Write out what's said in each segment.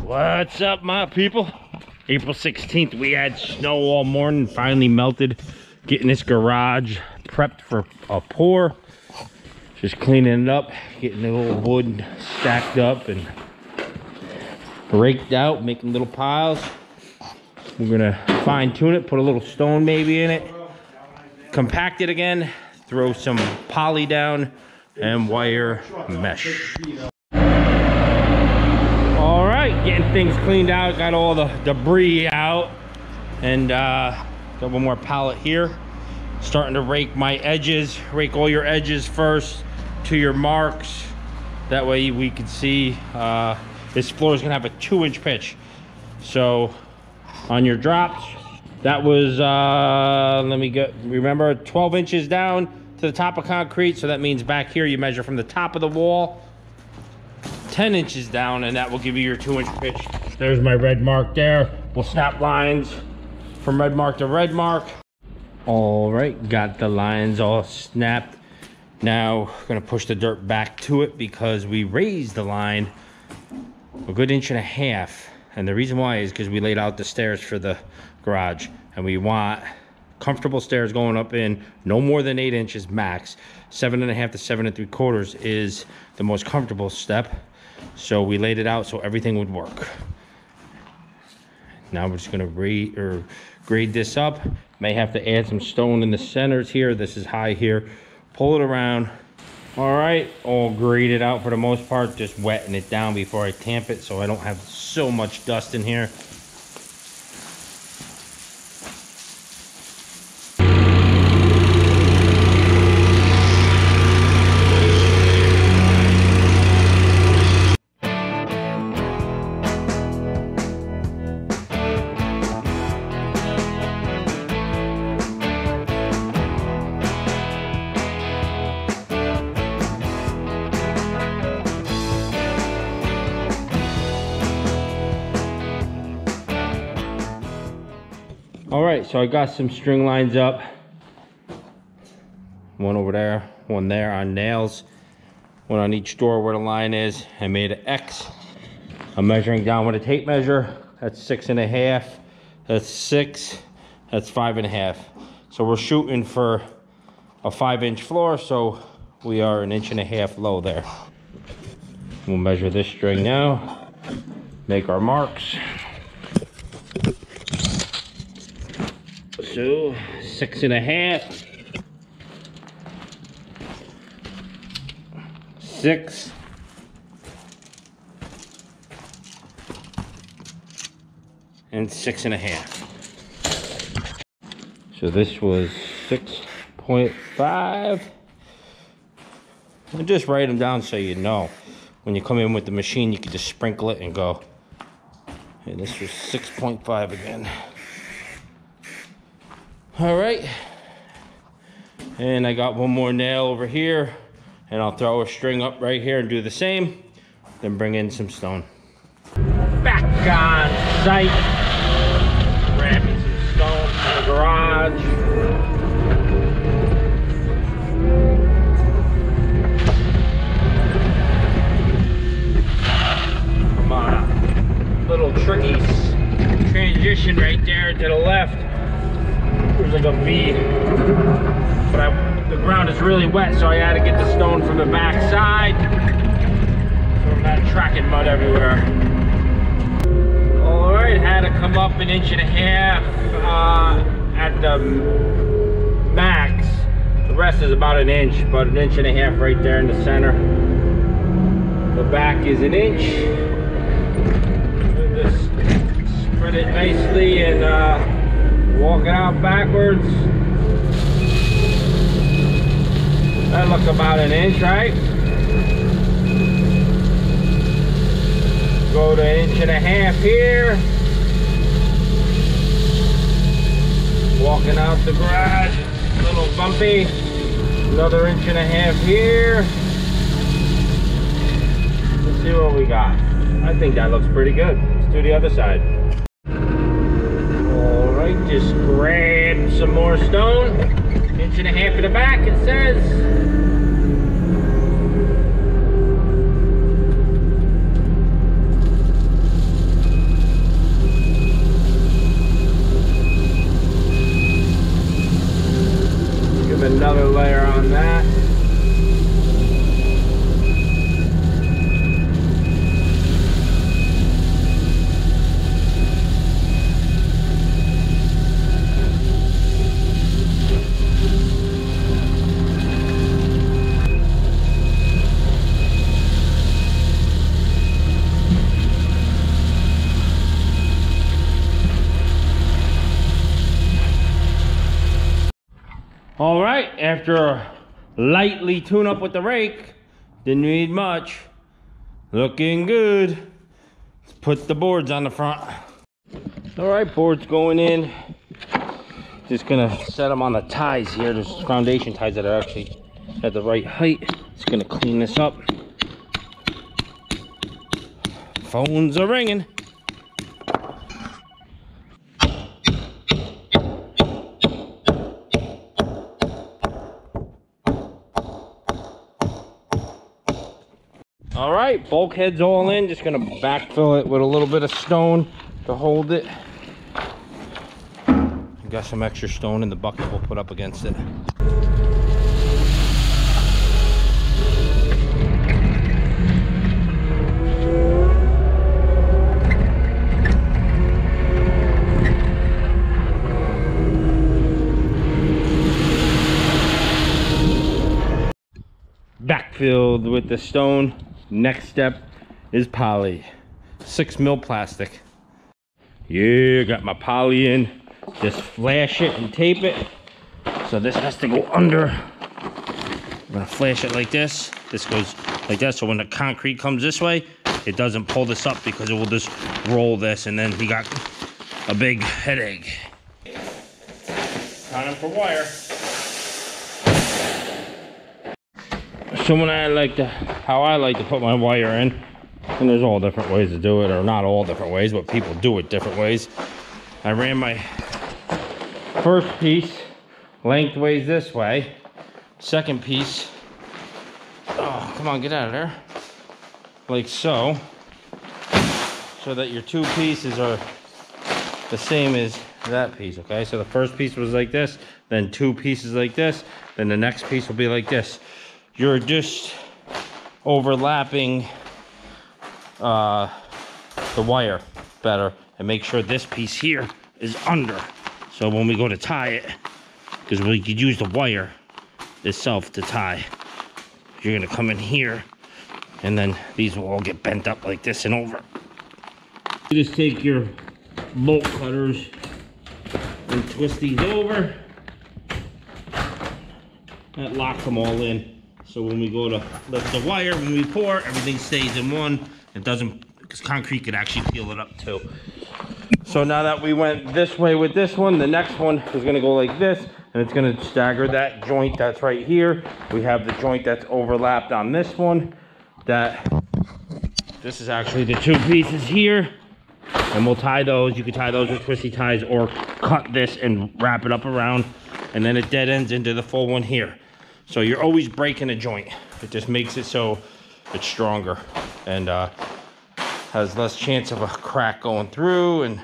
What's up, my people? April 16th, we had snow all morning, finally melted. Getting this garage prepped for a pour. Just cleaning it up, getting the old wood stacked up and raked out, making little piles. We're gonna fine tune it, put a little stone maybe in it, compact it again, throw some poly down, and wire mesh. All right, getting things cleaned out, got all the debris out, and got one more pallet here. Starting to rake my edges, rake all your edges first to your marks. That way we can see this floor is gonna have a 2-inch pitch. So on your drops, that was, let me get, remember 12 inches down to the top of concrete. So that means back here you measure from the top of the wall 10 inches down, and that will give you your 2-inch pitch. There's my red mark there. We'll snap lines from red mark to red mark. All right, got the lines all snapped. Now gonna push the dirt back to it because we raised the line a good 1.5 inches. And the reason why is because we laid out the stairs for the garage, and we want comfortable stairs going up in no more than 8 inches max. 7.5 to 7 3/4 is the most comfortable step. So we laid it out so everything would work. Now we're just gonna grade this up. May have to add some stone in the centers here. This is high here. Pull it around. All right, all graded out for the most part. Just wetting it down before I tamp it so I don't have so much dust in here. All right, so I got some string lines up. One over there, one there on nails. One on each door where the line is. I made an X. I'm measuring down with a tape measure. That's 6.5. That's 6. That's 5.5. So we're shooting for a 5-inch floor, so we are 1.5 inches low there. We'll measure this string now. Make our marks. So 6.5, 6, and 6.5. So this was 6.5. And just write them down so you know. When you come in with the machine, you can just sprinkle it and go. And this was 6.5 again. All right, and I got one more nail over here, and I'll throw a string up right here and do the same, then bring in some stone. Back on site, grabbing some stone from the garage. I'm on a little tricky transition right there to the left. There's like a V, but the ground is really wet, so I had to get the stone from the back side so I'm not tracking mud everywhere. All right, had to come up 1.5 inches at the max. The rest is about 1 inch, but 1.5 inches right there in the center. The back is 1 inch. Just spread it nicely and walk it out backwards. That looks about 1 inch, right? Go to 1.5 inches here. Walking out the garage, a little bumpy. Another 1.5 inches here. Let's see what we got. I think that looks pretty good. Let's do the other side. Just grab some more stone. 1.5 inches in the back, it says. All right, after a lightly tune up with the rake, didn't need much. Looking good. Let's put the boards on the front. All right, boards going in. Just gonna set them on the ties here. There's foundation ties that are actually at the right height. Just gonna clean this up. Phones are ringing. All right, bulkheads all in. Just gonna backfill it with a little bit of stone to hold it. Got some extra stone in the bucket we'll put up against it. Backfilled with the stone. Next step is poly. 6 mil plastic. Yeah, got my poly in. Just flash it and tape it. So this has to go under. I'm gonna flash it like this. This goes like that, so when the concrete comes this way, it doesn't pull this up because it will just roll this, and then we got a big headache. Time for wire. So when how I like to put my wire in, and there's all different ways to do it, or not all different ways, but people do it different ways. I ran my first piece lengthways this way. Second piece, oh, come on, get out of there. Like so. So that your 2 pieces are the same as that piece, okay? So the first piece was like this, then 2 pieces like this, then the next piece will be like this. You're just overlapping the wire better, and make sure this piece here is under. So when we go to tie it, because we could use the wire itself to tie, you're gonna come in here, and then these will all get bent up like this and over. You just take your bolt cutters and twist these over. That locks them all in. So when we go to lift the wire, when we pour, everything stays in one. It doesn't, because concrete could actually peel it up too. So now that we went this way with this one, the next one is gonna go like this, and it's gonna stagger that joint that's right here. We have the joint that's overlapped on this one. This is actually the 2 pieces here. And we'll tie those. You can tie those with twisty ties or cut this and wrap it up around. And then it dead ends into the full one here. So you're always breaking a joint. It just makes it so it's stronger and has less chance of a crack going through and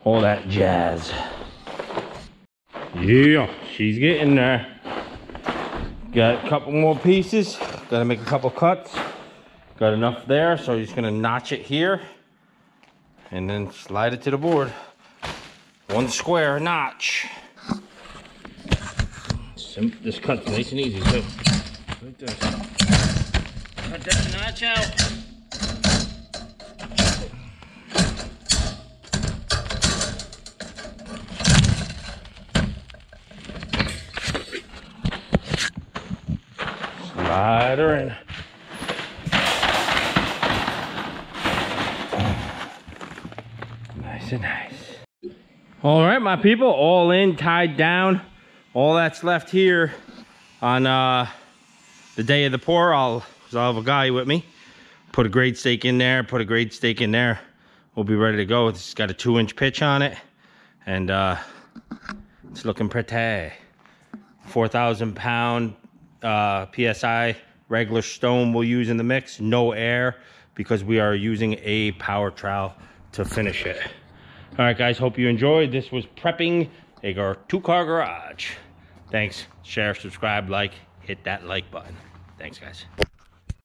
all that jazz. Yeah, she's getting there. Got a couple more pieces. Got to make a couple cuts. Got enough there, so you're just gonna notch it here and then slide it to the board. 1 square notch. This cut's nice and easy too. Like this. Cut that notch out. Slide her in. Nice and nice. All right, my people, all in, tied down. All that's left here on the day of the pour, I'll have a guy with me. Put a grade stake in there, put a grade stake in there. We'll be ready to go. It's got a 2-inch pitch on it, and it's looking pretty. 4,000 pound PSI regular stone we'll use in the mix, no air, because we are using a power trowel to finish it. All right, guys, hope you enjoyed. This was prepping a 2-car garage. Thanks. Share, subscribe, like, hit that like button. Thanks, guys.